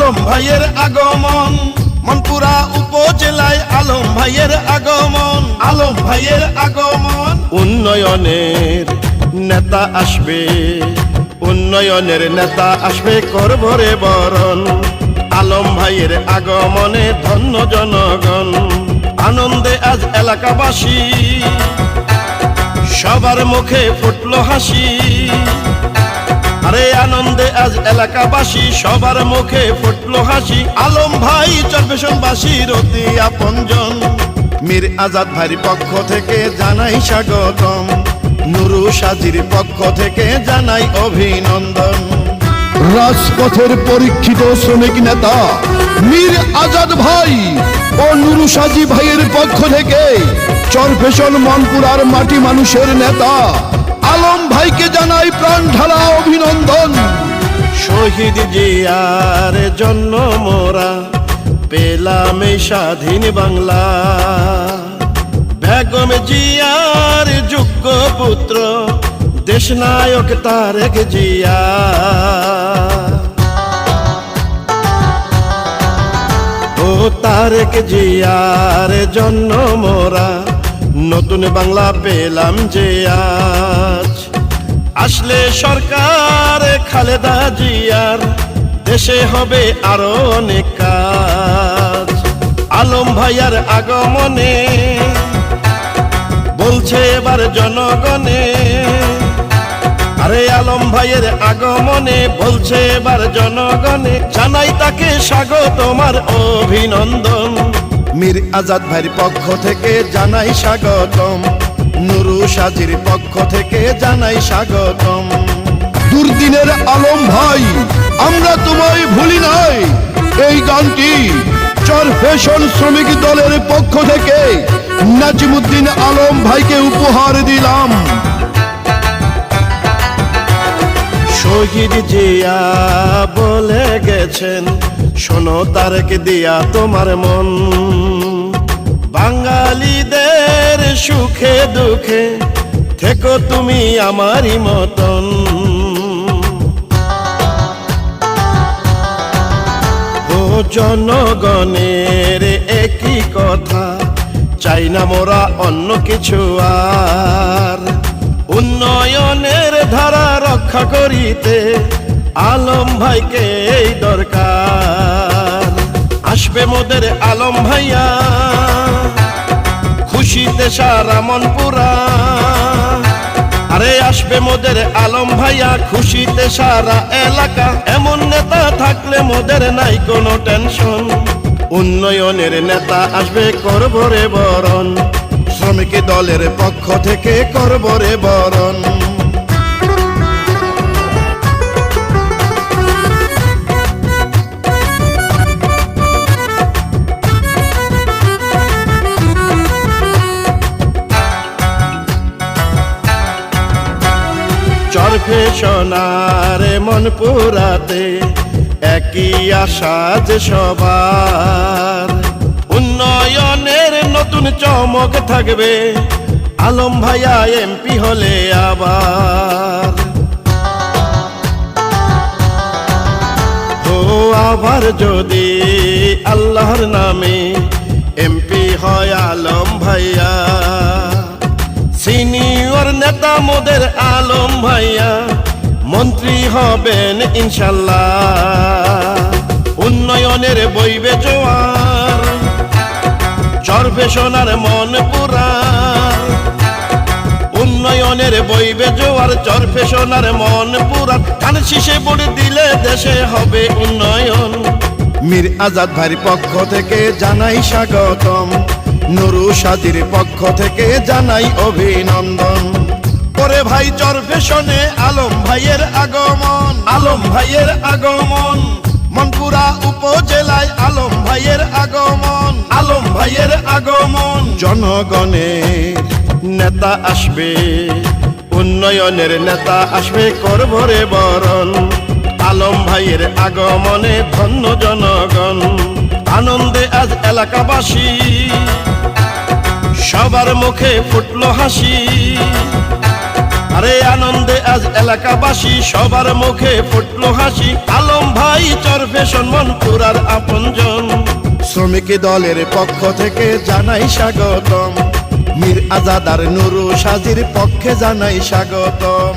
আলম ভাইয়ের আগমন, মনপুরা উপজেলায় আলম ভাইয়ের আগমন, আলম ভাইয়ের আগমন। উন্নয়নের নেতা আসবে, উন্নয়নের নেতা আসবে, করব রে বরণ। আলম ভাইয়ের আগমনে ধন্য জনগণ, আনন্দে আজ এলাকাবাসী, সবার মুখে ফুটলো হাসি। আরে আনন্দে আজ এলাকাবাসী, সবার মুখে ফুটলো হাসি। আলম ভাই চরফেশনবাসীর অতি আপনজন, মীর আজাদ ভাইয়ের পক্ষ থেকে জানাই স্বাগতম, নুরু সাজির পক্ষ থেকে জানাই অভিনন্দন। রাজপথের পরীক্ষিত শ্রমিক নেতা মীর আজাদ ভাই ও নুরু সাজি ভাইয়ের পক্ষ থেকে চরফেশন মনপুরার মাটি মানুষের নেতা আলম ভাইকে জানাই প্রাণ ঢালা অভিনন্দন। শহীদ জিয়ার জন্য মোরা পেলাম এই স্বাধীন বাংলা, বেগম জিয়ার যোগ্য পুত্র দেশনায়ক তারেক জিয়া। ও তারেক জিয়ার জন্য মোরা নতুন বাংলা পেলাম যে আজ। আসলে সরকার খালেদা জিয়ার দেশে হবে আরো অনেক কাজ। আলম ভাইয়ার আগমনে বলছে এবার জনগণে, আরে আলম ভাইয়ের আগমনে বলছে এবার জনগণে, জানাই তাকে স্বাগত আমার অভিনন্দন। মীর আজাদ ভাইয়ের পক্ষ থেকে জানাই স্বাগতম, নুরু সাজির পক্ষ থেকে জানাই স্বাগতম। দুর্দিনের আলম ভাই আমরা তোমায় ভুলি নাই, এই গানটি চরফেশন শ্রমিক দলের পক্ষ থেকে নাজিমুদ্দিন আলম ভাইকে উপহার দিলাম। শহীদ জিয়া বলে গেছেন, শোনো তারেক দিয়া তোমার মন, বাঙালিদের সুখে দুঃখে থেকো তুমি আমারই মতন। ও জনগণের একই কথা, চাই না মোরা অন্য কিছু আর। উন্নয়নের ধারা রক্ষা করিতে আলম ভাইকে এই দরকার। আসবে মোদের আলম ভাইয়া, খুশিতে সারা মনপুরা। আরে আসবে মোদের আলম ভাইয়া, খুশিতে সারা এলাকা। এমন নেতা থাকলে মোদের নাই কোনো টেনশন। উন্নয়নের নেতা আসবে, করব রে বরণ, শ্রমিক দলের পক্ষ থেকে করব রে বরণ। চরফেশনার মনপুরাতে একই আশা যে সবার। উন্নয়নের নতুন চমক থাকবে, আলম ভাইয়া এমপি হলে আবার। ও আবার যদি আল্লাহর নামে এমপি হয় আলম ভাইয়া, সিনিয়র নেতা মোদের আলম ভাইয়া মন্ত্রী হবেন ইনশাল্লাহ। উন্নয়নের বইবে জোয়ার, চরফেশনার মনপুরা। উন্নয়নের বইবে জোয়ার, চরফেশনার মনপুরা। ধান শীষে ভোট দিলে দেশে হবে উন্নয়ন। মীর আজাদ ভাইয়ের পক্ষ থেকে জানাই স্বাগতম, নুরু সাজির পক্ষ থেকে জানাই অভিনন্দন। ওরে ভাই চরফেশনে আলম ভাইয়ের আগমন, আলম ভাইয়ের আগমন। মনপুরা উপজেলায় আলম ভাইয়ের আগমন, আলম ভাইয়ের আগমন। জনগণের নেতা আসবে, উন্নয়নের নেতা আসবে, করব রে বরণ। আলম ভাইয়ের আগমনে ধন্য জনগণ, আনন্দে আজ এলাকাবাসী, সবার মুখে ফুটলো হাসি। আরে আনন্দে আজ এলাকাবাসী সবার মুখে ফুটলো হাসি, আলম ভাই চরফেশন মনপুরার আপনজন। শ্রমিক দলের পক্ষ থেকে জানাই স্বাগতম, মীর আজাদ আর নুরু সাজির পক্ষে জানাই স্বাগতম।